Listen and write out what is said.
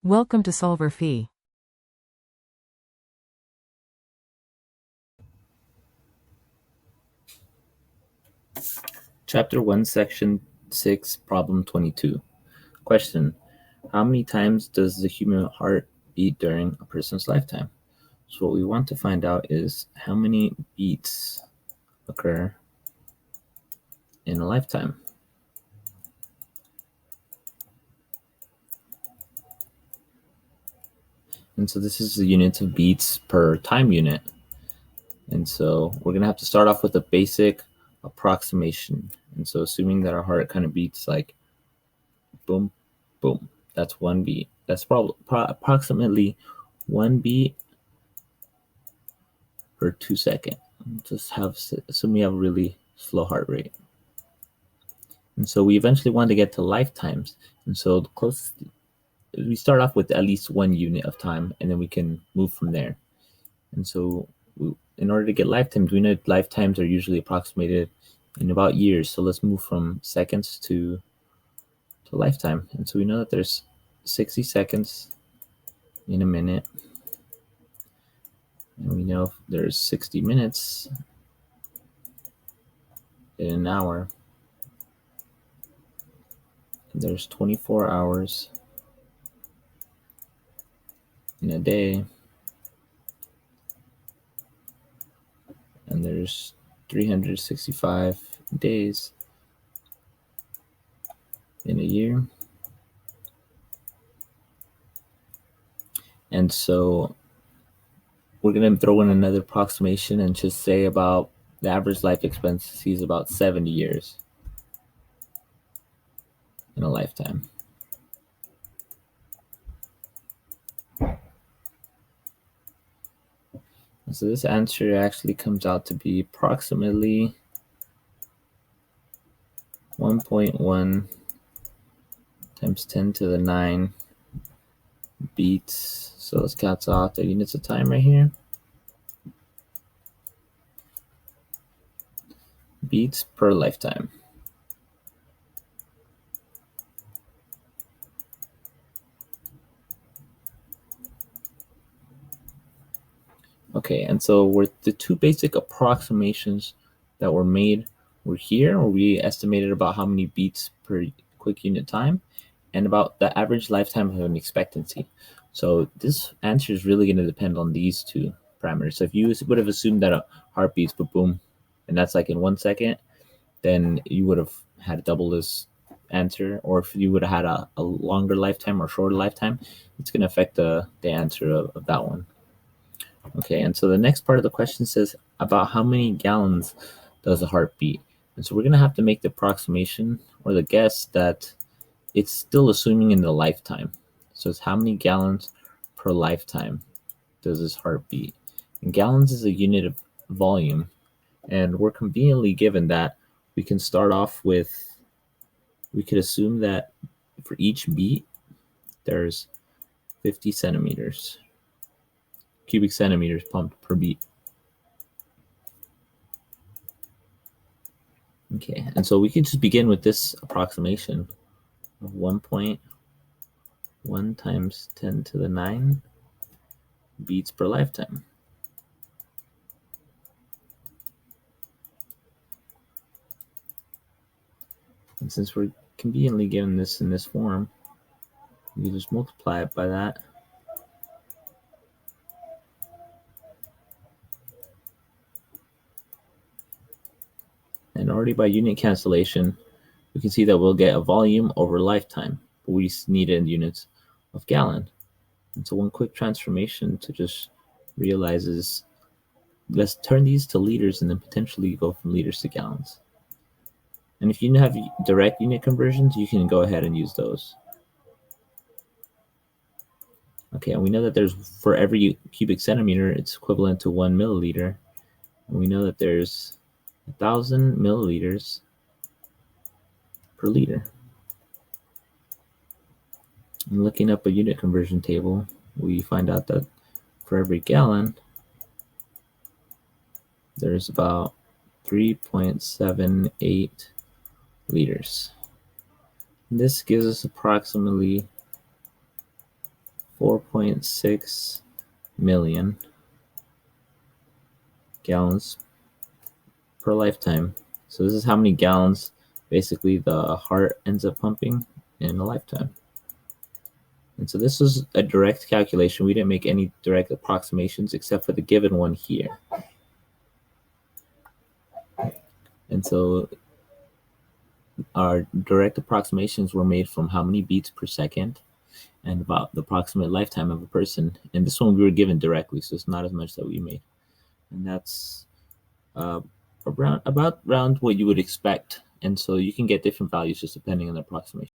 Welcome to solverfy. Chapter 1, Section 6, Problem 22. Question: how many times does the human heart beat during a person's lifetime? So what we want to find out is how many beats occur in a lifetime. And so this is the units of beats per time unit. And so we're going to have to start off with a basic approximation. And so assuming that our heart kind of beats like boom, boom, that's one beat. That's probably approximately one beat per 2 seconds. Just assume we have a really slow heart rate. And so we eventually want to get to lifetimes. And so the closest, we start off with at least one unit of time, and then we can move from there. And so in order to get lifetimes, we know lifetimes are usually approximated in about years. So let's move from seconds to lifetime. And so we know that there's 60 seconds in a minute. And we know there's 60 minutes in an hour. And there's 24 hours in a day. And there's 365 days in a year. And so we're going to throw in another approximation and just say about the average life expectancy is about 70 years in a lifetime. And so this answer actually comes out to be approximately 1.1 times 10 to the 9 beats. So let's cancel out the units of time right here. Beats per lifetime. Okay, and so the two basic approximations that were made were here, where we estimated about how many beats per quick unit time and about the average lifetime of an expectancy. So this answer is really going to depend on these two parameters. So if you would have assumed that a heart beats, but boom, and that's like in 1 second, then you would have had double this answer. Or if you would have had a longer lifetime or shorter lifetime, it's going to affect the answer of that one. Okay, and so the next part of the question says about how many gallons does a heart beat? And so we're going to have to make the approximation or the guess that it's still assuming in the lifetime. So it's how many gallons per lifetime does this heart beat? And gallons is a unit of volume. And we're conveniently given that we can start off with, we could assume that for each beat, there's 50 centimeters, cubic centimeters pumped per beat. Okay, and so we can just begin with this approximation of 1.1 times 10 to the 9 beats per lifetime. And since we're conveniently given this in this form, we just multiply it by that. And already by unit cancellation, we can see that we'll get a volume over lifetime, but we need it in units of gallon. And so one quick transformation to just realize is, let's turn these to liters and then potentially go from liters to gallons. And if you have direct unit conversions, you can go ahead and use those. Okay, and we know that there's, for every cubic centimeter, it's equivalent to 1 milliliter. And we know that there's 1,000 milliliters per liter. And looking up a unit conversion table, we find out that for every gallon, there's about 3.78 liters. And this gives us approximately 4.6 million gallons per lifetime. So this is how many gallons basically the heart ends up pumping in a lifetime. And so this is a direct calculation. We didn't make any direct approximations except for the given one here. And so our direct approximations were made from how many beats per second and about the approximate lifetime of a person. And this one we were given directly, so it's not as much that we made. And that's around what you would expect. And so you can get different values just depending on the approximation.